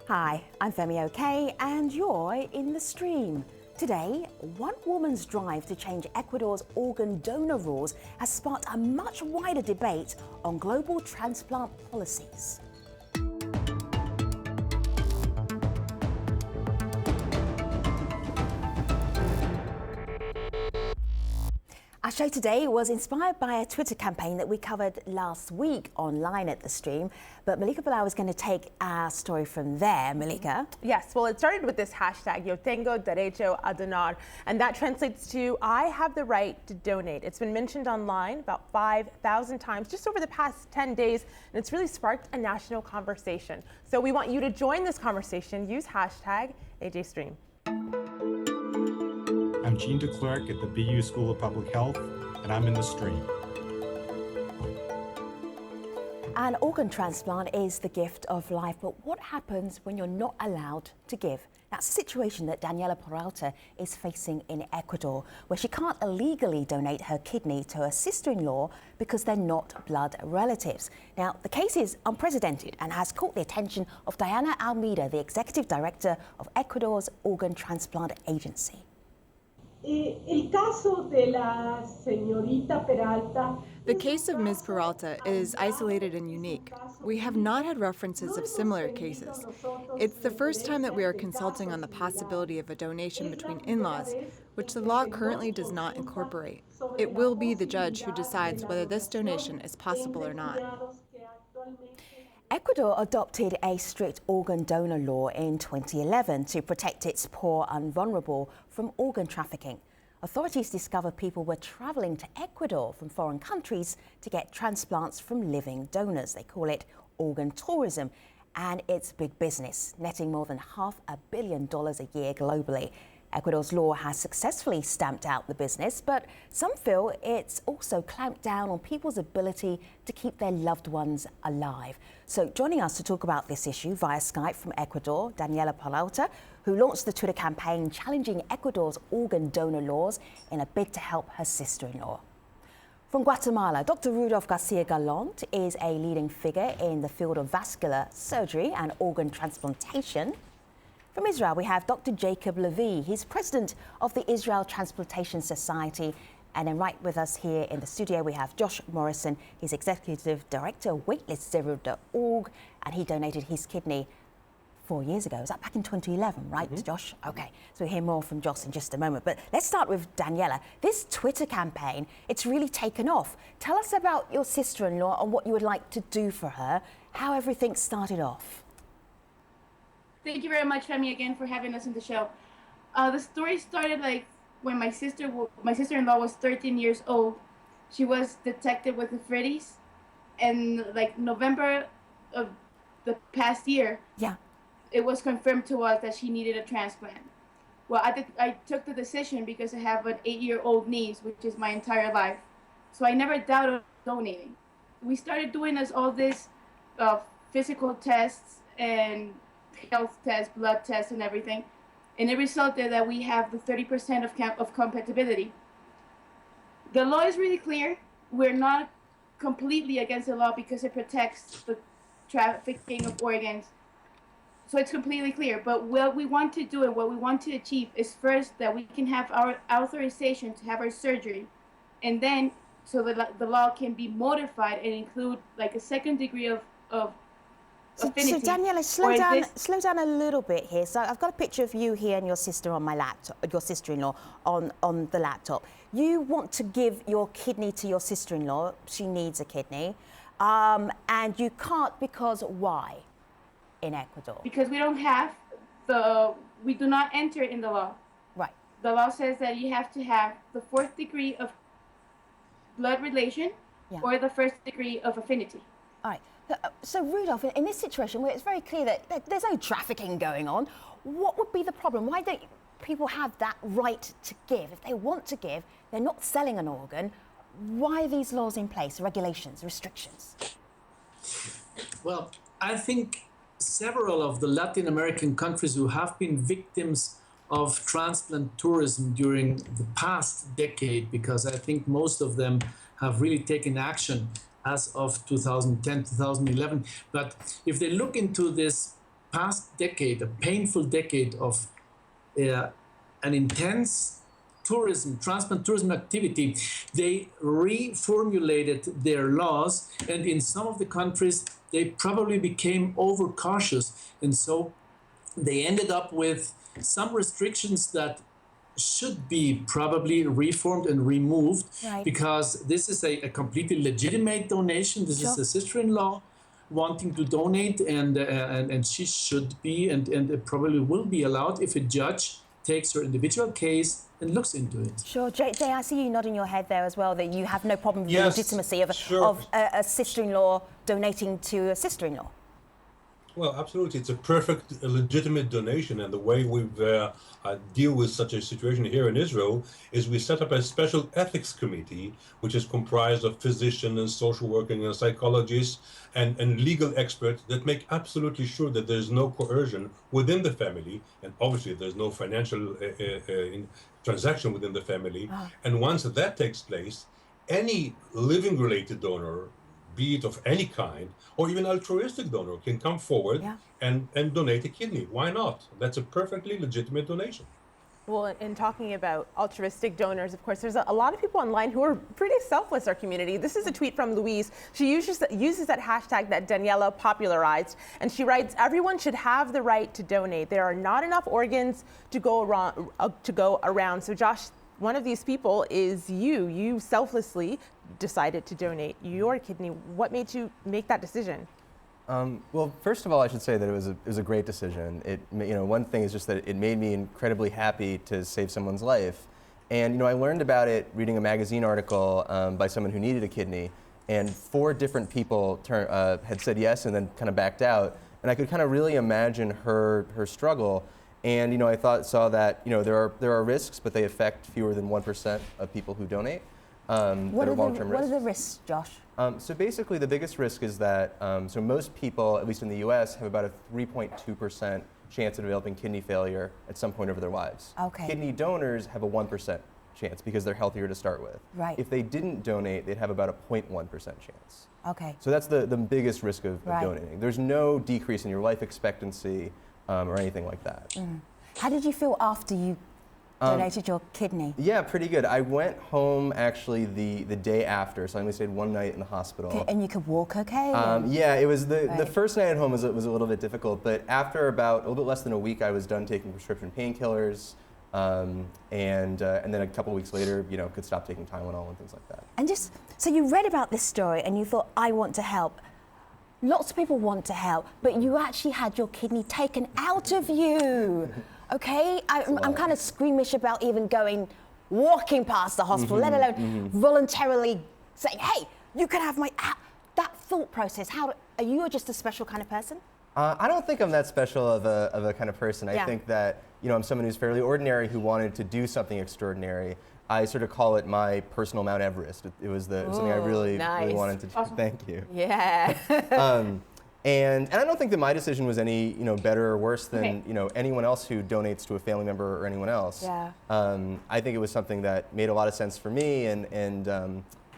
Hi, I'm Femi OK, and you're in the stream. Today, one woman's drive to change Ecuador's organ donor rules has sparked a much wider debate on global transplant policies. Our show today was inspired by a Twitter campaign that we covered last week online at the stream. But Malika Bilal is going to take our story from there. Malika? Yes, well, it started with this hashtag, Yo tengo derecho a donar, and that translates to, I have the right to donate. It's been mentioned online about 5,000 times just over the past 10 days, and it's really sparked a national conversation. So we want you to join this conversation. Use hashtag AJStream. I'm Gene DeClercq at the BU School of Public Health, and I'm in the stream. An organ transplant is the gift of life, but what happens when you're not allowed to give? That's a situation that Daniela Peralta is facing in Ecuador, where she can't illegally donate her kidney to her sister-in-law because they're not blood relatives. Now, the case is unprecedented and has caught the attention of Diana Almeida, the executive director of Ecuador's organ transplant agency. The case of Ms. Peralta is isolated and unique. We have not had references of similar cases. It's the first time that we are consulting on the possibility of a donation between in-laws, which the law currently does not incorporate. It will be the judge who decides whether this donation is possible or not. Ecuador adopted a strict organ donor law in 2011 to protect its poor and vulnerable from organ trafficking. Authorities discovered people were travelling to Ecuador from foreign countries to get transplants from living donors. They call it organ tourism, and it's big business, netting more than $500 million a year globally. Ecuador's law has successfully stamped out the business, but some feel it's also clamped down on people's ability to keep their loved ones alive. So joining us to talk about this issue via Skype from Ecuador, Daniela Peralta, who launched the Twitter campaign challenging Ecuador's organ donor laws in a bid to help her sister-in-law. From Guatemala, Dr. Rudolf Garcia Galant is a leading figure in the field of vascular surgery and organ transplantation. From Israel, we have Dr. Jacob Levy. He's president of the Israel Transplantation Society. And then right with us here in the studio, we have Josh Morrison. He's executive director of waitlistZero.org, and he donated his kidney 4 years ago. Was that back in 2011, right, Josh? Okay, so we'll hear more from Josh in just a moment. But let's start with Daniela. This Twitter campaign, it's really taken off. Tell us about your sister-in-law and what you would like to do for her, how everything started off. Thank you very much, Femi, again for having us on the show. The story started like when my sister-in-law was 13 years old. She was detected with nephritis, and like November of the past year, it was confirmed to us that she needed a transplant. Well, I took the decision because I have an 8-year-old niece, which is my entire life. So I never doubted donating. We started doing all this physical tests and health tests, blood tests, and everything, and it resulted that we have the 30% of compatibility. The law is really clear. We're not completely against the law because it protects the trafficking of organs, so it's completely clear. But what we want to do and what we want to achieve is first that we can have our authorization to have our surgery, and then so the law can be modified and include like a second degree of So Daniela, slow down a little bit here. So I've got a picture of you here and your sister on my laptop, your sister-in-law on the laptop. You want to give your kidney to your sister-in-law. She needs a kidney, and you can't because why? In Ecuador? Because we don't have we do not enter in the law. Right. The law says that you have to have the 4th degree of blood relation or the 1st degree of affinity. All right. So Rudolph, in this situation where it's very clear that there's no trafficking going on, what would be the problem? Why don't people have that right to give? If they want to give, they're not selling an organ. Why are these laws in place, regulations, restrictions? Well, I think several of the Latin American countries who have been victims of transplant tourism during the past decade, because I think most of them have really taken action as of 2010, 2011. But if they look into this past decade, a painful decade of an intense tourism, transplant tourism activity, they reformulated their laws, and in some of the countries they probably became overcautious, and so they ended up with some restrictions that should be probably reformed and removed, because this is a completely legitimate donation. This is a sister-in-law wanting to donate, and she should be and it probably will be allowed if a judge takes her individual case and looks into it. Sure. Jay, I see you nodding your head there as well, that you have no problem with the legitimacy of a sister-in-law donating to a sister-in-law. Well, absolutely. It's a perfect, legitimate donation. And the way we deal with such a situation here in Israel is we set up a special ethics committee, which is comprised of physicians and social workers and psychologists and legal experts that make absolutely sure that there's no coercion within the family. And obviously, there's no financial transaction within the family. And once that takes place, any living-related donor, be it of any kind, or even altruistic donor, can come forward and donate a kidney. Why not? That's a perfectly legitimate donation. Well, in talking about altruistic donors, of course, there's a lot of people online who are pretty selfless, our community. This is a tweet from Louise. She uses that hashtag that Daniela popularized, and she writes, "Everyone should have the right to donate. There are not enough organs to go around. So Josh, one of these people is you. You selflessly decided to donate your kidney. What made you make that decision? Well, first of all, I should say that it was a great decision. One thing is just that it made me incredibly happy to save someone's life. And I learned about it reading a magazine article by someone who needed a kidney, and 4 different people had said yes and then kind of backed out. And I could kind of really imagine her struggle. And saw that there are risks, but they affect fewer than 1% of people who donate. What are the risks, Josh? So basically, the biggest risk is that so most people, at least in the U.S., have about a 3.2% chance of developing kidney failure at some point over their lives. Okay. Kidney donors have a 1% chance because they're healthier to start with. Right. If they didn't donate, they'd have about a 0.1% chance. Okay. So that's the biggest risk of donating. There's no decrease in your life expectancy or anything like that. Mm. How did you feel after you donated your kidney? Yeah, pretty good. I went home actually the day after, so I only stayed one night in the hospital. Okay, and you could walk okay? Yeah, it was the first night at home was a little bit difficult, but after about a little bit less than a week, I was done taking prescription painkillers, and then a couple weeks later, could stop taking Tylenol and things like that. And so you read about this story and you thought, I want to help. Lots of people want to help, but you actually had your kidney taken out of you. Okay, I'm kind of squeamish about even walking past the hospital, let alone voluntarily saying, hey, you can have that thought process. Are you just a special kind of person? I don't think I'm that special of a kind of person. I think that, I'm someone who's fairly ordinary who wanted to do something extraordinary. I sort of call it my personal Mount Everest. It was something I really wanted to do. Awesome. Thank you. Yeah. And I don't think that my decision was any better or worse than anyone else who donates to a family member or anyone else. Yeah. I think it was something that made a lot of sense for me, and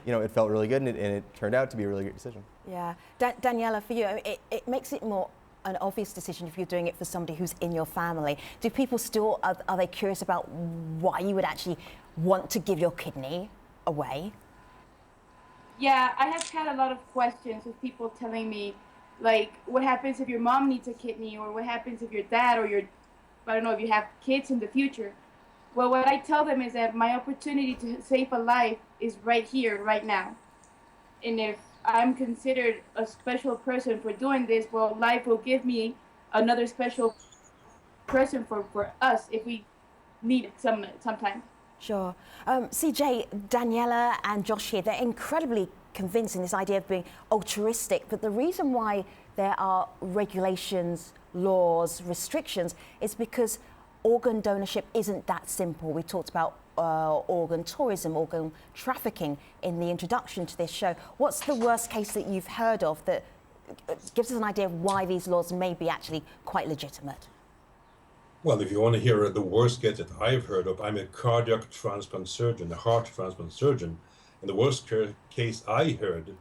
it felt really good, and it turned out to be a really great decision. Yeah, Daniela, for you, it makes it more an obvious decision if you're doing it for somebody who's in your family. Do people still are they curious about why you would actually want to give your kidney away? Yeah, I have had a lot of questions with people telling me, like, what happens if your mom needs a kidney, or what happens if your dad, or I don't know, if you have kids in the future. Well, what I tell them is that my opportunity to save a life is right here, right now. And if I'm considered a special person for doing this, well, life will give me another special person for us if we need it sometime. Sure. CJ, Daniela and Josh here, they're incredibly convincing, this idea of being altruistic, but the reason why there are regulations, laws, restrictions is because organ donorship isn't that simple. We talked about organ tourism, organ trafficking in the introduction to this show. What's the worst case that you've heard of that gives us an idea of why these laws may be actually quite legitimate? Well, if you want to hear the worst case that I've heard of, I'm a cardiac transplant surgeon, a heart transplant surgeon. And the worst case I heard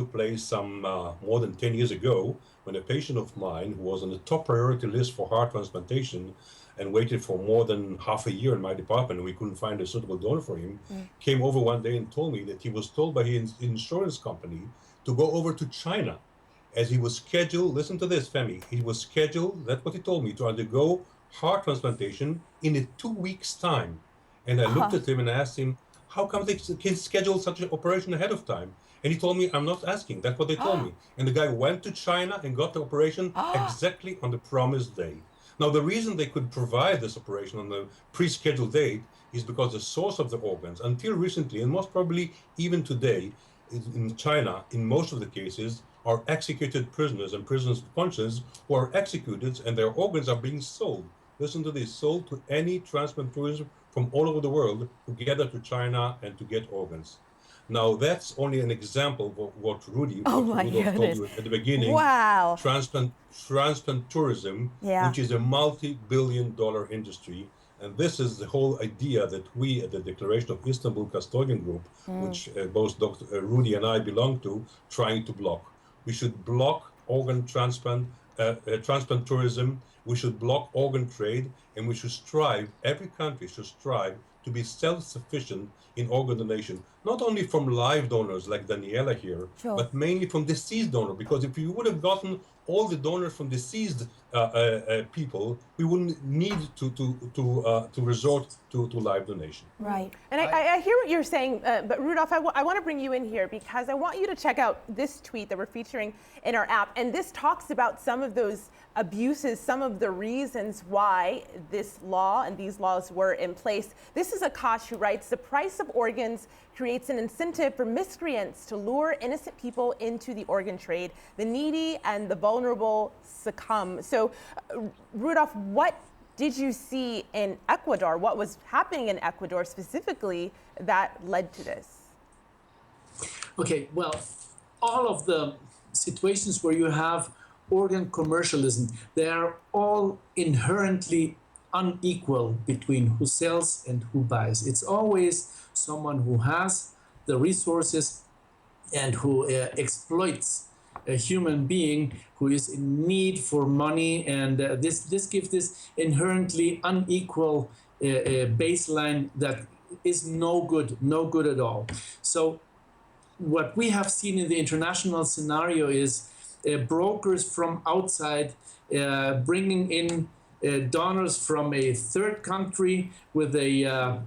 took place some more than 10 years ago, when a patient of mine who was on the top priority list for heart transplantation and waited for more than half a year in my department, and we couldn't find a suitable donor for him, came over one day and told me that he was told by his insurance company to go over to China, as he was scheduled, listen to this, Femi, he was scheduled, that's what he told me, to undergo heart transplantation in a 2 weeks' time. And I looked at him and asked him, how come they can schedule such an operation ahead of time? And he told me, I'm not asking, that's what they told me. And the guy went to China and got the operation exactly on the promised day. Now, the reason they could provide this operation on the pre-scheduled date is because the source of the organs, until recently, and most probably even today, in China, in most of the cases, are executed prisoners and prisoners of conscience who are executed and their organs are being sold. Listen to this, sold to any transplant tourism from all over the world who gather to China and to get organs. Now, that's only an example of what Rudolf told you at the beginning. Wow. Transplant tourism, which is a multi-billion-dollar industry. And this is the whole idea that we at the Declaration of Istanbul Custodian Group, which both Dr. Rudy and I belong to, trying to block. We should block organ transplant tourism. We should block organ trade, and we should strive, every country should strive to be self-sufficient in organ donation, not only from live donors like Daniela here, but mainly from deceased donors, because if you would have gotten all the donors from deceased people, we wouldn't need to resort to live donation. Right. And I hear what you're saying, but Rudolf, I want to bring you in here because I want you to check out this tweet that we're featuring in our app. And this talks about some of those abuses, some of the reasons why this law and these laws were in place. This is Akash who writes, the price of organs creates an incentive for miscreants to lure innocent people into the organ trade. The needy and the vulnerable succumb. So, Rudolf, what did you see in Ecuador? What was happening in Ecuador specifically that led to this? Okay, well, all of the situations where you have organ commercialism, they are all inherently unequal between who sells and who buys. It's always someone who has the resources and who exploits a human being who is in need for money, and this gives this inherently unequal baseline that is no good at all. So what we have seen in the international scenario is brokers from outside bringing in donors from a third country with a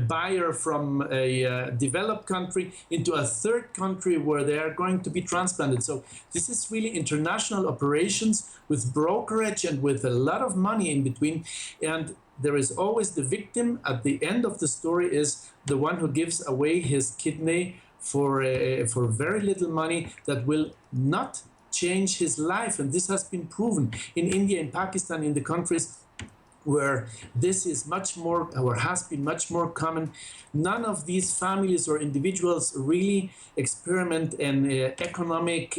buyer from a developed country into a third country where they are going to be transplanted. So this is really international operations with brokerage and with a lot of money in between. And there is always the victim at the end of the story is the one who gives away his kidney for very little money that will not change his life. And this has been proven in India, in Pakistan, in the countries where this is much more, or has been much more common. None of these families or individuals really experiment an economic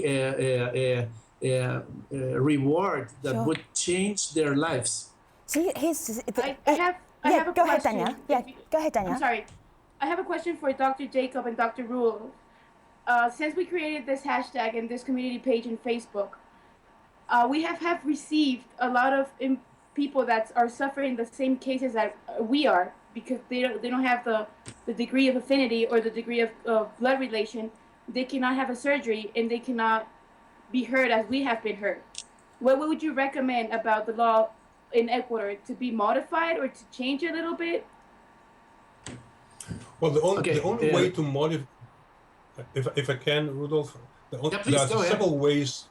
reward that would change their lives. So here's I have a go ahead, question. Daniel. Yeah, go ahead, Daniel. I'm sorry. I have a question for Dr. Jacob and Dr. Rule. Since we created this hashtag and this community page on Facebook, we have received a lot of people that are suffering the same cases that we are, because they don't have the degree of affinity or the degree of blood relation. They cannot have a surgery and they cannot be heard as we have been heard. What would you recommend about the law in Ecuador, to be modified or to change a little bit? Well, the only way to modify, if I can, Rudolf, there are several ways.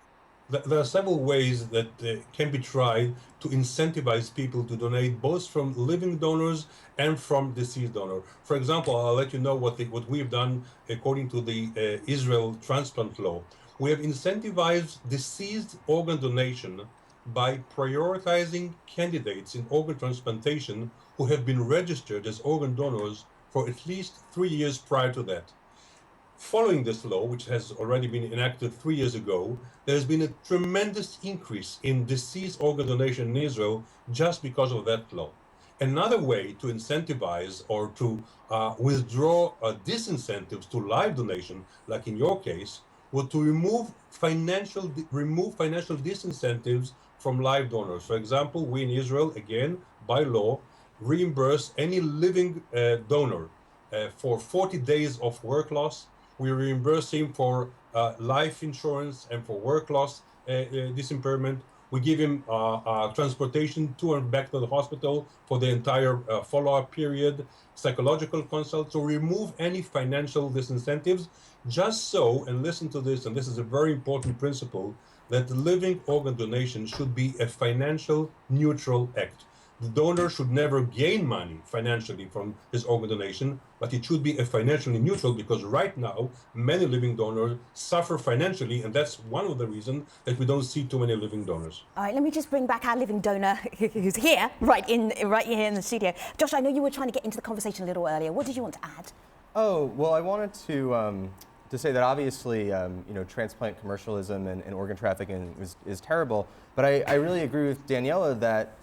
There are several ways that can be tried to incentivize people to donate, both from living donors and from deceased donors. For example, I'll let you know what we've done according to the Israel transplant law. We have incentivized deceased organ donation by prioritizing candidates in organ transplantation who have been registered as organ donors for at least 3 years prior to that. Following this law, which has already been enacted 3 years ago, there has been a tremendous increase in deceased organ donation in Israel just because of that law. Another way to incentivize or to withdraw disincentives to live donation, like in your case, was to remove financial disincentives from live donors. For example, we in Israel, again, by law, reimburse any living donor for 40 days of work loss. We reimburse him for life insurance and for work loss disimpairment. We give him transportation to and back to the hospital for the entire follow-up period, psychological consult, to remove any financial disincentives, just so, and listen to this, and this is a very important principle, that the living organ donation should be a financial neutral act. The donor should never gain money financially from his organ donation, but it should be a financially neutral, because right now many living donors suffer financially, and that's one of the reasons that we don't see too many living donors. All right, let me just bring back our living donor who's here, right here in the studio. Josh, I know you were trying to get into the conversation a little earlier. What did you want to add? Oh, well, I wanted to say that obviously, transplant commercialism and organ trafficking is terrible, but I really agree with Daniela that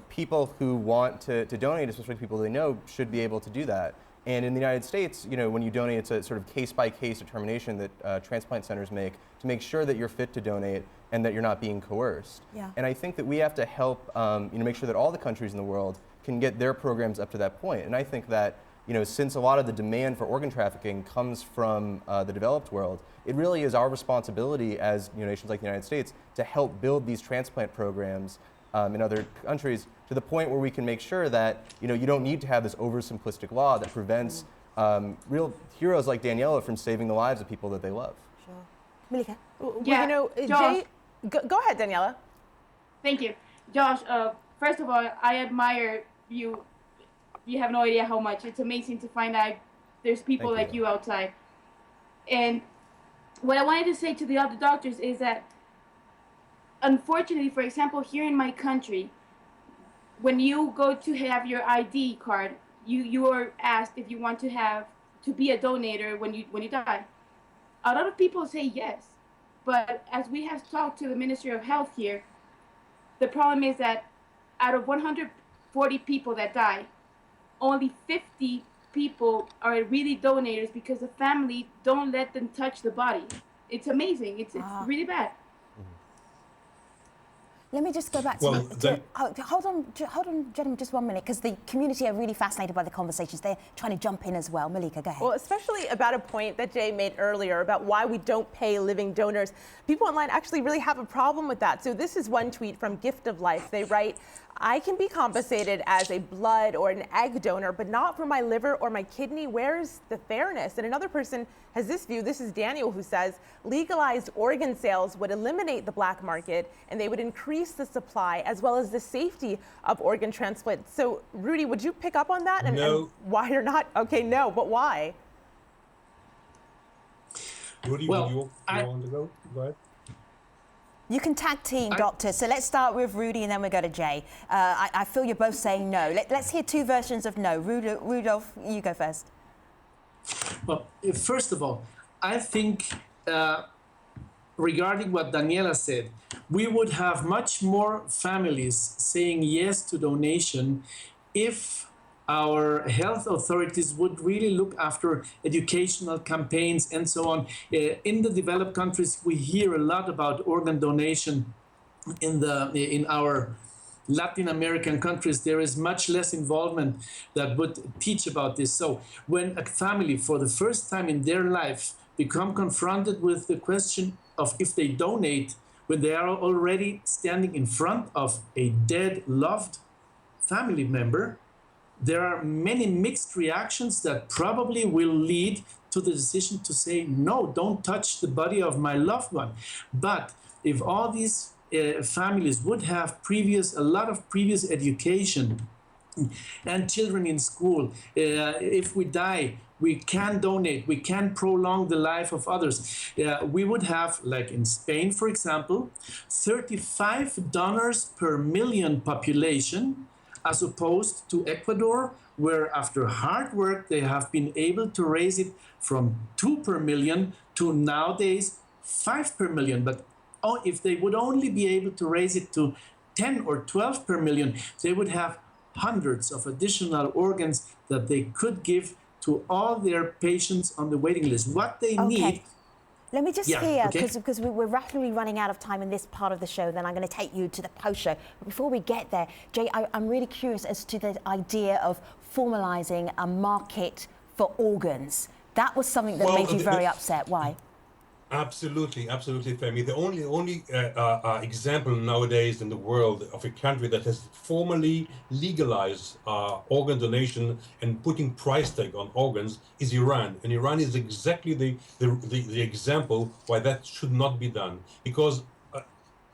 people who want to donate, especially people they know, should be able to do that. And in the United States, when you donate, it's a sort of case-by-case determination that transplant centers make to make sure that you're fit to donate and that you're not being coerced. Yeah. And I think that we have to help, make sure that all the countries in the world can get their programs up to that point. And I think that, since a lot of the demand for organ trafficking comes from the developed world, it really is our responsibility as nations like the United States to help build these transplant programs in other countries to the point where we can make sure that you don't need to have this oversimplistic law that prevents real heroes like Daniela from saving the lives of people that they love. Sure. Malika? Yeah, Jay, go ahead, Daniela. Thank you. Josh, first of all, I admire you. You have no idea how much. It's amazing to find out there's people like you outside. And what I wanted to say to the other doctors is that, unfortunately, for example, here in my country, when you go to have your ID card, you are asked if you want to be a donor when you die. A lot of people say yes, but as we have talked to the Ministry of Health here, the problem is that out of 140 people that die, only 50 people are really donors because the family don't let them touch the body. It's amazing. It's really bad. Let me just go back to hold on, gentlemen, just 1 minute, because the community are really fascinated by the conversations. They're trying to jump in as well. Malika, go ahead. Well, especially about a point that Jay made earlier about why we don't pay living donors. People online actually really have a problem with that. So this is one tweet from Gift of Life. They write, "I can be compensated as a blood or an egg donor, but not for my liver or my kidney. Where's the fairness?" And another person has this view. This is Daniel, who says legalized organ sales would eliminate the black market and they would increase the supply as well as the safety of organ transplants. So Rudy, would you pick up on that? And why you're not? Okay, no, but why? Rudy, would you want to go? Go ahead. You can tag team, doctor. So let's start with Rudy and then we'll go to Jay. I feel you're both saying no. Let's hear two versions of no. Rudolph, you go first. Well, first of all, I think regarding what Daniela said, we would have much more families saying yes to donation if our health authorities would really look after educational campaigns and so on. In the developed countries, we hear a lot about organ donation. In our Latin American countries, there is much less involvement that would teach about this. So when a family, for the first time in their life, become confronted with the question of if they donate, when they are already standing in front of a dead, loved family member, there are many mixed reactions that probably will lead to the decision to say, no, don't touch the body of my loved one. But if all these families would have a lot of previous education and children in school, if we die, we can donate, we can prolong the life of others. We would have, like in Spain, for example, 35 donors per million population, as opposed to Ecuador, where after hard work, they have been able to raise it from 2 per million to nowadays 5 per million. But if they would only be able to raise it to 10 or 12 per million, they would have hundreds of additional organs that they could give to all their patients on the waiting list. What they need. Let me just Yeah, hear, okay. because we're rapidly running out of time in this part of the show, then I'm going to take you to the post-show. But before we get there, Jay, I'm really curious as to the idea of formalising a market for organs. That was something that made you very upset. Why? Absolutely, Femi. The only example nowadays in the world of a country that has formally legalized organ donation and putting price tag on organs is Iran. And Iran is exactly the example why that should not be done. Because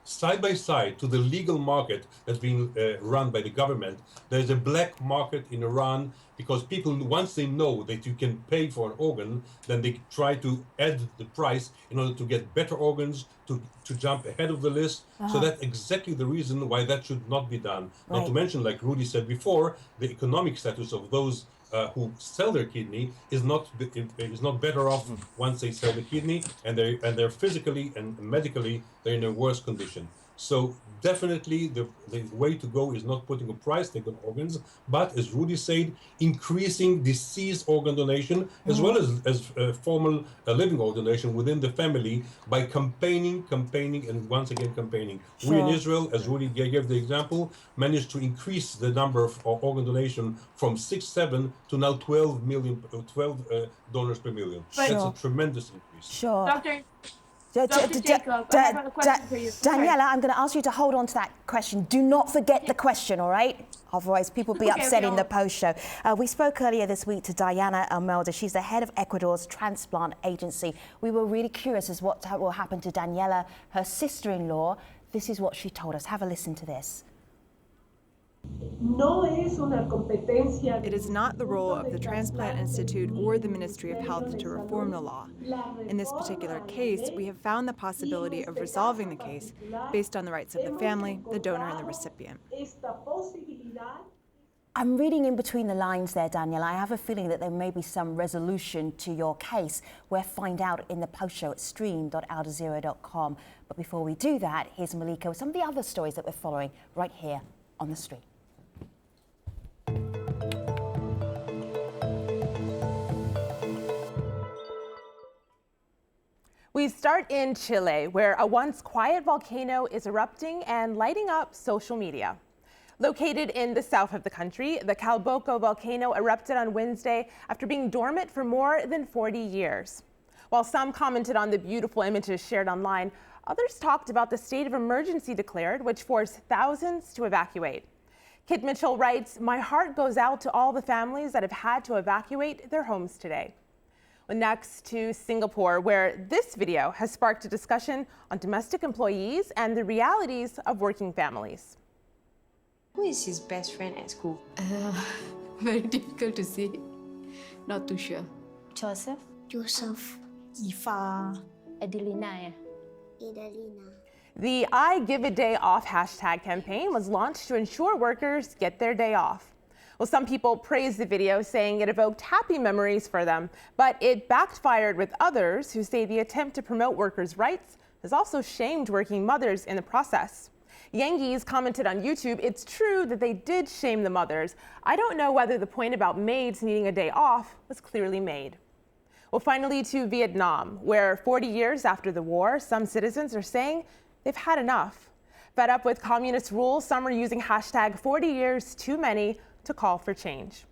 side by side to the legal market that's being run by the government, there's a black market in Iran, because people, once they know that you can pay for an organ, then they try to add the price in order to get better organs, to jump ahead of the list. So that's exactly the reason why that should not be done. Right. Not to mention, like Rudy said before, the economic status of those who sell their kidney is not better off once they sell the kidney, and they're physically and medically they're in a worse condition. So definitely the way to go is not putting a price tag on organs, but as Rudy said, increasing deceased organ donation as well as formal living organ donation within the family by campaigning, and once again campaigning. Sure. We in Israel, as Rudy gave the example, managed to increase the number of organ donation from 6-7 to now 12 donors per million. But- That's a tremendous increase. Sure. Dr. Jacob, I have a question for you. Daniela, I'm going to ask you to hold on to that question. Do not forget the question, all right? Otherwise, people will be upset in the post-show. We spoke earlier this week to Diana Almelda. She's the head of Ecuador's transplant agency. We were really curious as what will happen to Daniela, her sister-in-law. This is what she told us. Have a listen to this. It is not the role of the Transplant Institute or the Ministry of Health to reform the law. In this particular case, we have found the possibility of resolving the case based on the rights of the family, the donor, and the recipient. I'm reading in between the lines there, Daniela. I have a feeling that there may be some resolution to your case. We'll find out in the post-show at stream.aljazeera.com. But before we do that, here's Malika with some of the other stories that we're following right here on the street. We start in Chile, where a once quiet volcano is erupting and lighting up social media. Located in the south of the country, the Calbuco volcano erupted on Wednesday after being dormant for more than 40 years. While some commented on the beautiful images shared online, others talked about the state of emergency declared, which forced thousands to evacuate. Kit Mitchell writes, "My heart goes out to all the families that have had to evacuate their homes today." Well, next to Singapore, where this video has sparked a discussion on domestic employees and the realities of working families. Who is his best friend at school? Very difficult to say. Not too sure. Joseph? Joseph. Ifa. Adelina. Adelina. The I Give a Day Off hashtag campaign was launched to ensure workers get their day off. Well, some people praised the video, saying it evoked happy memories for them, but it backfired with others who say the attempt to promote workers' rights has also shamed working mothers in the process. Yangees commented on YouTube, "It's true that they did shame the mothers. I don't know whether the point about maids needing a day off was clearly made." Well, finally to Vietnam, where 40 years after the war, some citizens are saying they've had enough. Fed up with communist rule, some are using hashtag 40 years too many to call for change.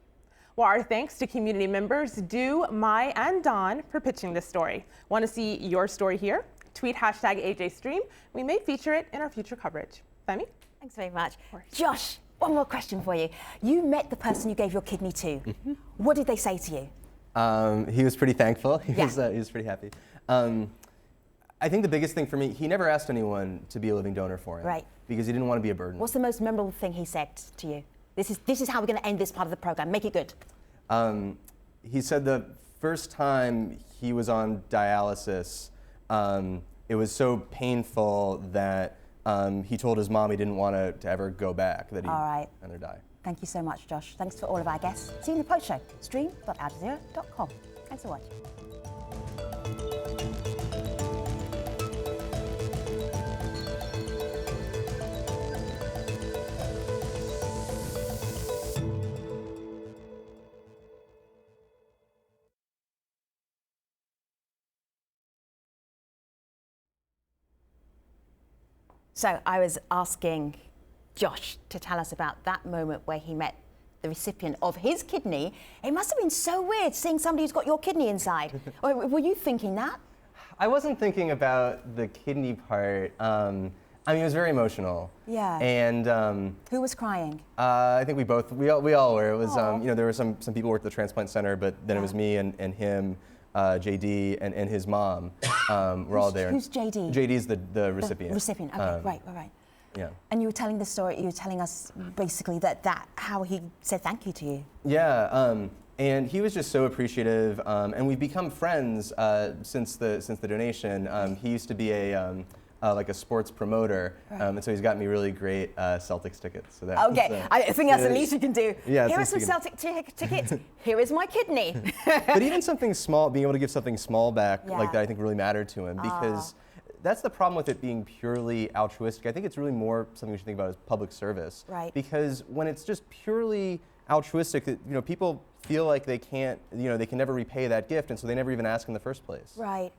Well, our thanks to community members Du, Mai, and Don for pitching this story. Want to see your story here? Tweet hashtag AJStream. We may feature it in our future coverage. Femi? Thanks very much. Josh, one more question for you. You met the person you gave your kidney to. What did they say to you? He was pretty thankful. He was pretty happy. I think the biggest thing for me, he never asked anyone to be a living donor for him. Right. Because he didn't want to be a burden. What's the most memorable thing he said to you? This is how we're going to end this part of the program. Make it good. He said the first time he was on dialysis, it was so painful that he told his mom he didn't want to ever go back, that he'd rather die. Thank you so much, Josh. Thanks for all of our guests. See you in the post show, stream.aljazeera.com. Thanks for watching. So I was asking Josh to tell us about that moment where he met the recipient of his kidney. It must have been so weird seeing somebody who's got your kidney inside. Were you thinking that? I wasn't thinking about the kidney part. I mean, it was very emotional. Yeah. And who was crying? I think we all were. It was, you know, there were some people who worked at the transplant center, but then it was me and him, JD, and his mom. We're all there. Who's JD? JD's the recipient. The recipient. Okay, right. Yeah. And you were telling the story. You were telling us basically that how he said thank you to you. Yeah. And he was just so appreciative, and we've become friends since the donation. He used to be like a sports promoter, and so he's got me really great Celtics tickets. So that okay, I think that's the least you can do. Yeah, here are some Celtic tickets. Here is my kidney. But even something small, being able to give something small back like that, I think really mattered to him because that's the problem with it being purely altruistic. I think it's really more something we should think about as public service. Right. Because when it's just purely altruistic, you know, people feel like they can't, you know, they can never repay that gift, and so they never even ask in the first place. Right.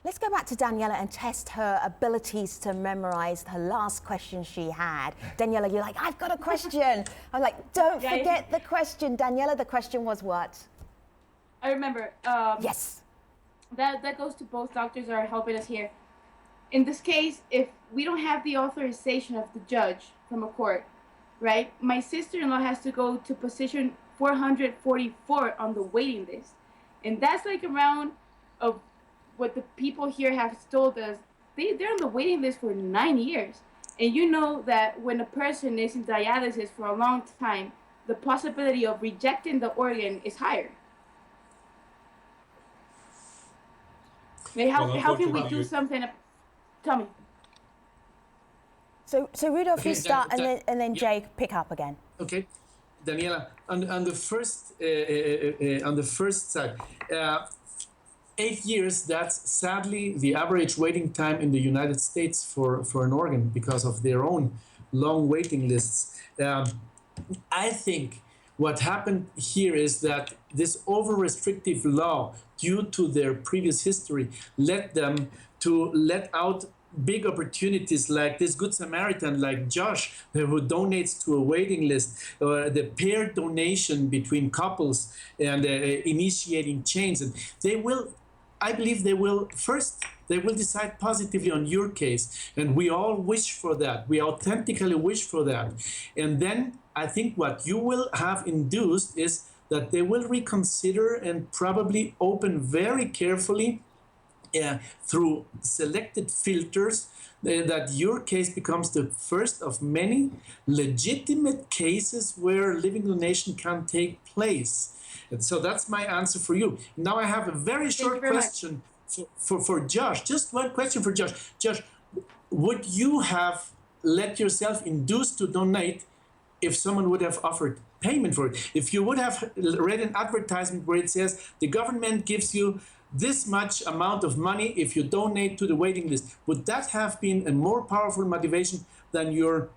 Let's go back to Daniela and test her abilities to memorize her last question she had. Daniela, you're like, I've got a question. I'm like, don't forget the question. Daniela, the question was what? I remember. Yes. That goes to both doctors that are helping us here. In this case, if we don't have the authorization of the judge from a court, right, my sister-in-law has to go to position 444 on the waiting list. And that's like around of what the people here have told us. They're on the waiting list for 9 years. And you know that when a person is in dialysis for a long time, the possibility of rejecting the organ is higher. How can we do something? Tell me. So Rudolph, you start, and then Jay pick up again. Okay, Daniela, on the first side, 8 years. That's sadly the average waiting time in the United States for an organ because of their own long waiting lists. I think what happened here is that this over-restrictive law, due to their previous history, led them to let out big opportunities like this Good Samaritan, like Josh, who donates to a waiting list, or the paired donation between couples and initiating chains. And I believe they will decide positively on your case. And we all wish for that. We authentically wish for that. And then I think what you will have induced is that they will reconsider and probably open very carefully through selected filters, that your case becomes the first of many legitimate cases where living donation can take place. And so that's my answer for you. Now I have a very short question for Josh. Just one question for Josh. Josh, would you have let yourself induce to donate if someone would have offered payment for it? If you would have read an advertisement where it says the government gives you this much amount of money if you donate to the waiting list, would that have been a more powerful motivation than your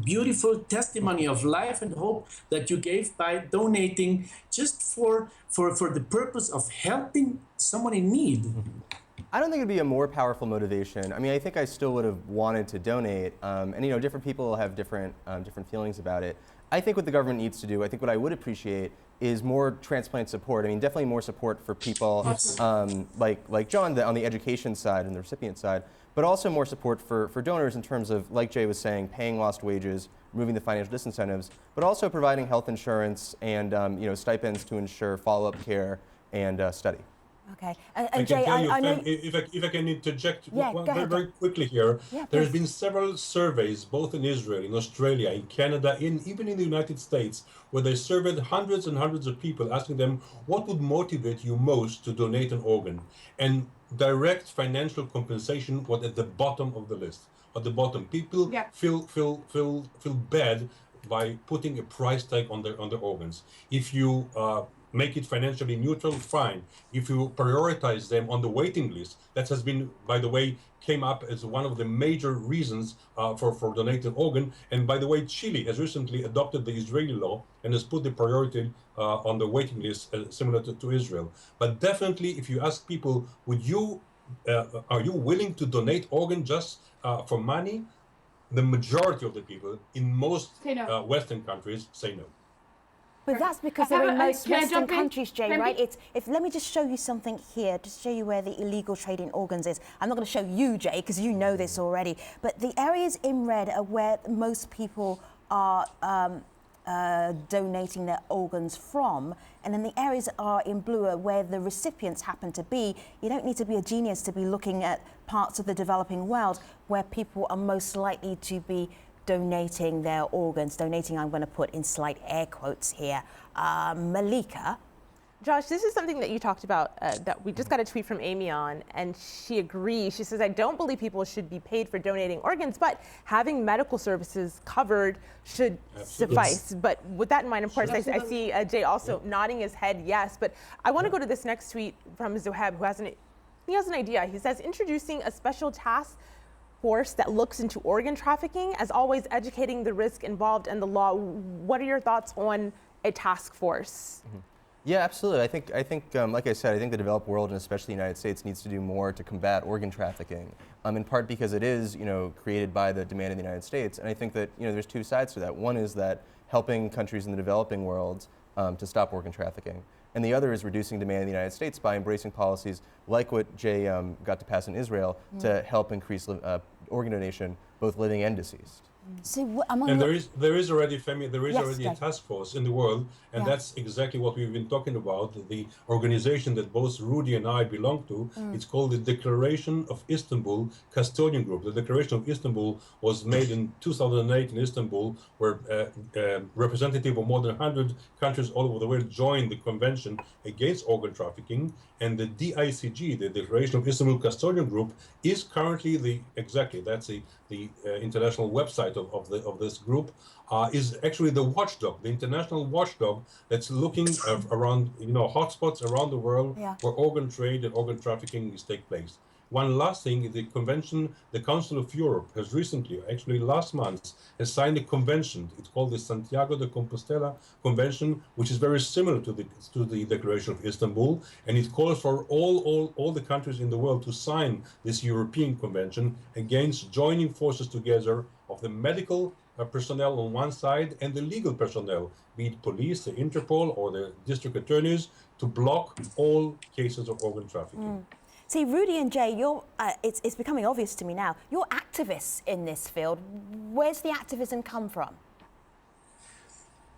beautiful testimony of life and hope that you gave by donating just for the purpose of helping someone in need? I don't think it'd be a more powerful motivation. I mean, I think I still would have wanted to donate, and you know, different people have different feelings about it. I think what the government needs to do, I think what I would appreciate is more transplant support. I mean, definitely more support for people like John on the education side and the recipient side, but also more support for donors in terms of, like Jay was saying, paying lost wages, removing the financial disincentives, but also providing health insurance and you know, stipends to ensure follow-up care and study. Okay, and Jay, I know. If I can interject very quickly here, there's been several surveys, both in Israel, in Australia, in Canada, even in the United States, where they surveyed hundreds and hundreds of people, asking them what would motivate you most to donate an organ, and direct financial compensation was at the bottom of the list. At the bottom, people feel bad by putting a price tag on their organs. If you make it financially neutral, fine. If you prioritize them on the waiting list, that has been, by the way, came up as one of the major reasons for donating organ. And by the way, Chile has recently adopted the Israeli law and has put the priority on the waiting list similar to Israel. But definitely, if you ask people, are you willing to donate organ just for money? the majority of the people in most Say no. Western countries say no. But that's because they're in most Western countries, Jay, right? Let me just show you something here, just show you where the illegal trade in organs is. I'm not going to show you, Jay, because you know this already. But the areas in red are where most people are donating their organs from. And then the areas that are in blue are where the recipients happen to be. You don't need to be a genius to be looking at parts of the developing world where people are most likely to be donating their organs. Donating, I'm going to put in slight air quotes here. Malika. Josh, this is something that you talked about that we just got a tweet from Amy on, and she agrees. She says, I don't believe people should be paid for donating organs, but having medical services covered should suffice. But with that in mind, of course, I see Jay also nodding his head yes. But I want to go to this next tweet from Zoheb, who has an idea. He says, introducing a special task force that looks into organ trafficking, as always educating the risk involved and the law. What are your thoughts on a task force? Mm-hmm. Yeah, absolutely. I think, like I said, I think the developed world, and especially the United States, needs to do more to combat organ trafficking. In part because it is, created by the demand of the United States, and I think that, there's two sides to that. One is that helping countries in the developing world to stop organ trafficking, and the other is reducing demand in the United States by embracing policies like what Jay got to pass in Israel to help increase organ donation, both living and deceased. So and there is already, Femi, a task force in the world, and Yeah. that's exactly what we've been talking about. The organization that both Rudy and I belong to, it's called the Declaration of Istanbul Custodian Group. The Declaration of Istanbul was made in 2008 in Istanbul, where representative of more than 100 countries all over the world joined the Convention Against Organ Trafficking, and the DICG, the Declaration of Istanbul Custodian Group, is currently the international website of this group, is actually the watchdog, the international watchdog that's looking around, hotspots around the world where organ trade and organ trafficking is take place. One last thing, the convention, the Council of Europe has recently, actually last month, has signed a convention. It's called the Santiago de Compostela Convention, which is very similar to the Declaration of Istanbul, and it calls for all the countries in the world to sign this European Convention against joining forces together of the medical personnel on one side and the legal personnel, be it police, the Interpol, or the district attorneys, to block all cases of organ trafficking. See, Rudy and Jay, it's becoming obvious to me now. You're activists in this field. Where's the activism come from?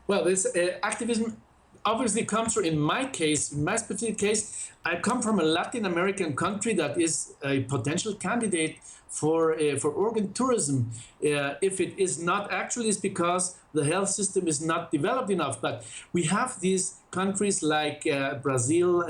Well, this activism obviously comes from, in my specific case, I come from a Latin American country that is a potential candidate for organ tourism. If it is not, actually, it's because the health system is not developed enough. But we have these countries like Brazil,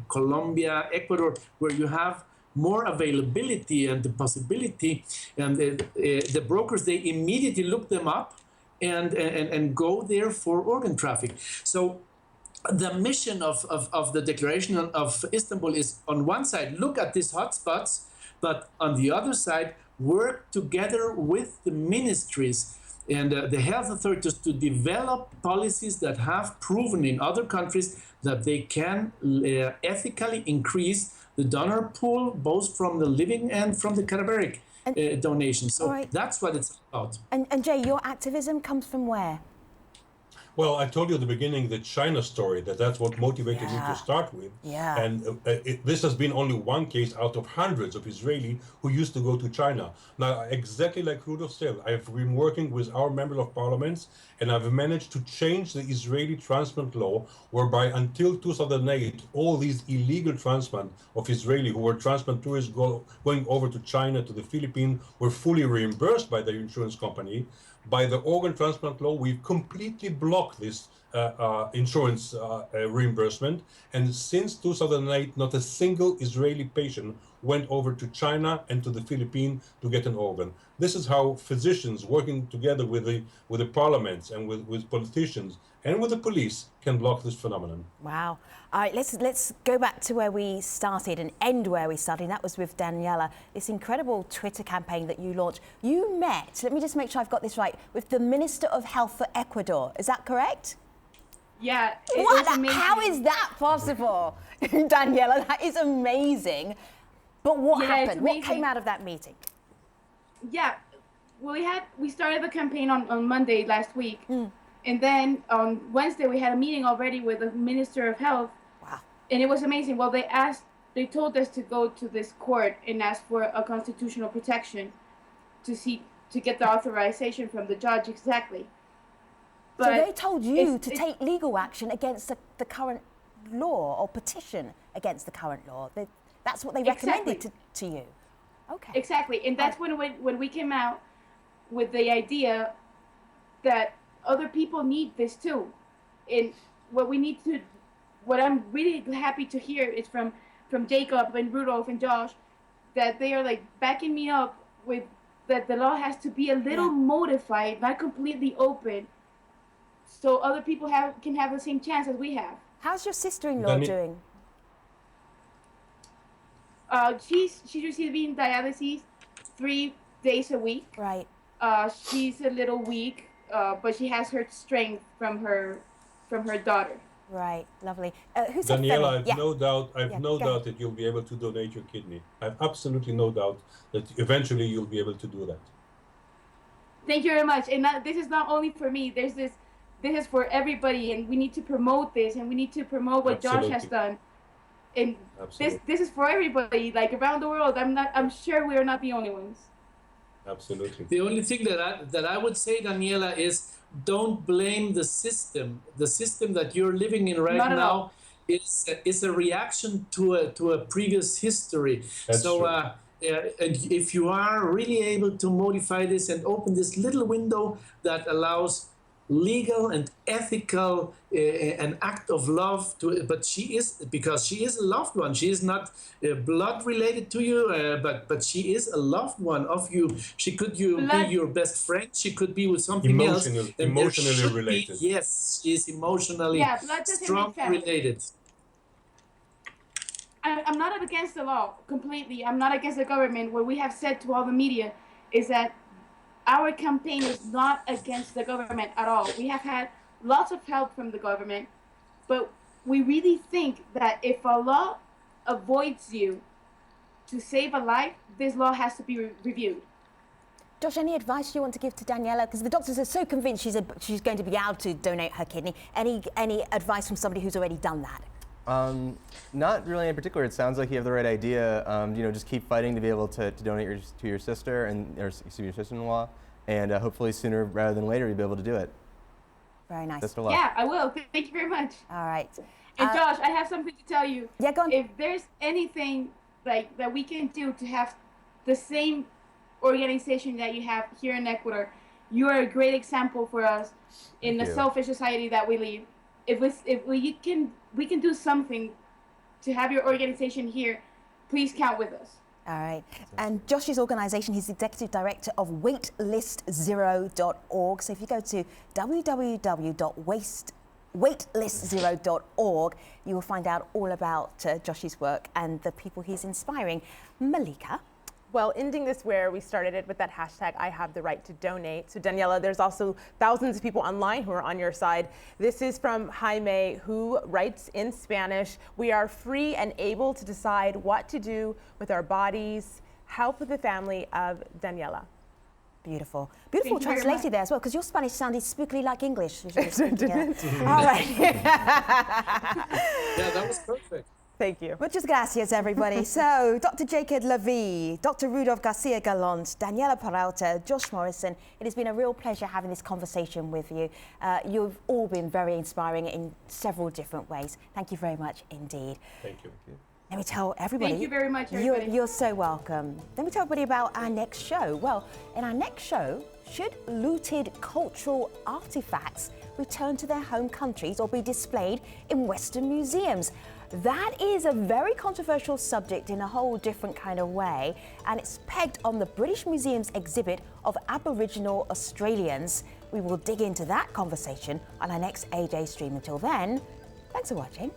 Colombia, Ecuador, where you have more availability and the possibility, and the brokers, they immediately look them up and go there for organ traffic. So the mission of the Declaration of Istanbul is, on one side, look at these hotspots, but on the other side, work together with the ministries and the health authorities to develop policies that have proven in other countries that they can ethically increase the donor pool, both from the living and from the cadaveric donation. So that's what it's about. And Jay, your activism comes from where? Well, I told you at the beginning the China story, that's what motivated me to start with. Yeah. And this has been only one case out of hundreds of Israelis who used to go to China. Now, exactly like Rudolf said, I've been working with our members of parliaments, and I've managed to change the Israeli transplant law, whereby until 2008, all these illegal transplant of Israelis who were transplant tourists going over to China, to the Philippines, were fully reimbursed by their insurance company. By the organ transplant law, we've completely blocked this insurance reimbursement. And since 2008, not a single Israeli patient went over to China and to the Philippines to get an organ. This is how physicians working together with the parliaments and with politicians and with the police can block this phenomenon. Wow. All right, let's go back to where we started and end where we started. And that was with Daniela, this incredible Twitter campaign that you launched. You met, let me just make sure I've got this right, with the Minister of Health for Ecuador. Is that correct? Yeah. How is that possible? Daniela, that is amazing. But what happened? What came out of that meeting? Yeah, we started the campaign on Monday last week, and then on Wednesday we had a meeting already with the Minister of Health. Wow. And it was amazing. Well, they told us to go to this court and ask for a constitutional protection to get the authorization from the judge exactly. But so they told you to take legal action against the current law, or petition against the current law. That's what they recommended to you. Okay. Exactly, and that's when we came out with the idea that other people need this too. And what I'm really happy to hear is from Jacob and Rudolph and Josh, that they are like backing me up with that the law has to be a little modified, not completely open, so other people can have the same chance as we have. How's your sister-in-law doing? She's receiving dialysis 3 days a week. Right. She's a little weak, but she has her strength from her daughter. Right, lovely. Who's Daniela, I've no doubt that you'll be able to donate your kidney. I have absolutely no doubt that eventually you'll be able to do that. Thank you very much. And this is not only for me. This is for everybody, and we need to promote this, and we need to promote what Josh has done. And this is for everybody, like around the world. I'm sure we are not the only ones. Absolutely. The only thing that I would say, Daniela, is don't blame the system. The system that you're living in right now is a reaction to a previous history. That's true. And if you are really able to modify this and open this little window that allows legal and ethical an act of love but because she is a loved one. She is not blood related to you, but she is a loved one of you. She could be your best friend. She could be with something else. Emotionally related. Yes, she is emotionally strongly related. I'm not against the law completely. I'm not against the government. What we have said to all the media is that our campaign is not against the government at all. We have had lots of help from the government, but we really think that if a law avoids you to save a life, this law has to be reviewed. Josh, any advice you want to give to Daniela? Because the doctors are so convinced she's going to be able to donate her kidney. Any advice from somebody who's already done that? Not really in particular. It sounds like you have the right idea. Just keep fighting to be able to donate to your sister your sister-in-law, and hopefully sooner rather than later you'll be able to do it. Very nice. Best of luck. Yeah, I will. Thank you very much. All right. And Josh, I have something to tell you. Yeah, go on. If there's anything like that we can do to have the same organization that you have here in Ecuador, you are a great example for us in the selfish society that we live. If we can do something to have your organization here, please count with us. All right. And Josh's organization, he's the executive director of waitlist0.org. So if you go to www.waitlist0.org, you will find out all about Josh's work and the people he's inspiring. Malika? Well, ending this where we started it with that hashtag, I have the right to donate. So Daniela, there's also thousands of people online who are on your side. This is from Jaime, who writes in Spanish, we are free and able to decide what to do with our bodies. Help the family of Daniela. Beautiful. Beautiful translated there as well, because your Spanish sounded spookily like English. All right. Yeah, that was perfect. Thank you. Muchas gracias, everybody. So, Dr. Jacob Levy, Dr. Rudolph Garcia Galant, Daniela Peralta, Josh Morrison, it has been a real pleasure having this conversation with you. You've all been very inspiring in several different ways. Thank you very much indeed. Thank you. Let me tell everybody. Thank you very much, everybody. You're so welcome. Let me tell everybody about our next show. Well, in our next show, should looted cultural artifacts return to their home countries or be displayed in Western museums? That is a very controversial subject in a whole different kind of way, and it's pegged on the British Museum's exhibit of Aboriginal Australians. We will dig into that conversation on our next AJ stream. Until then, thanks for watching.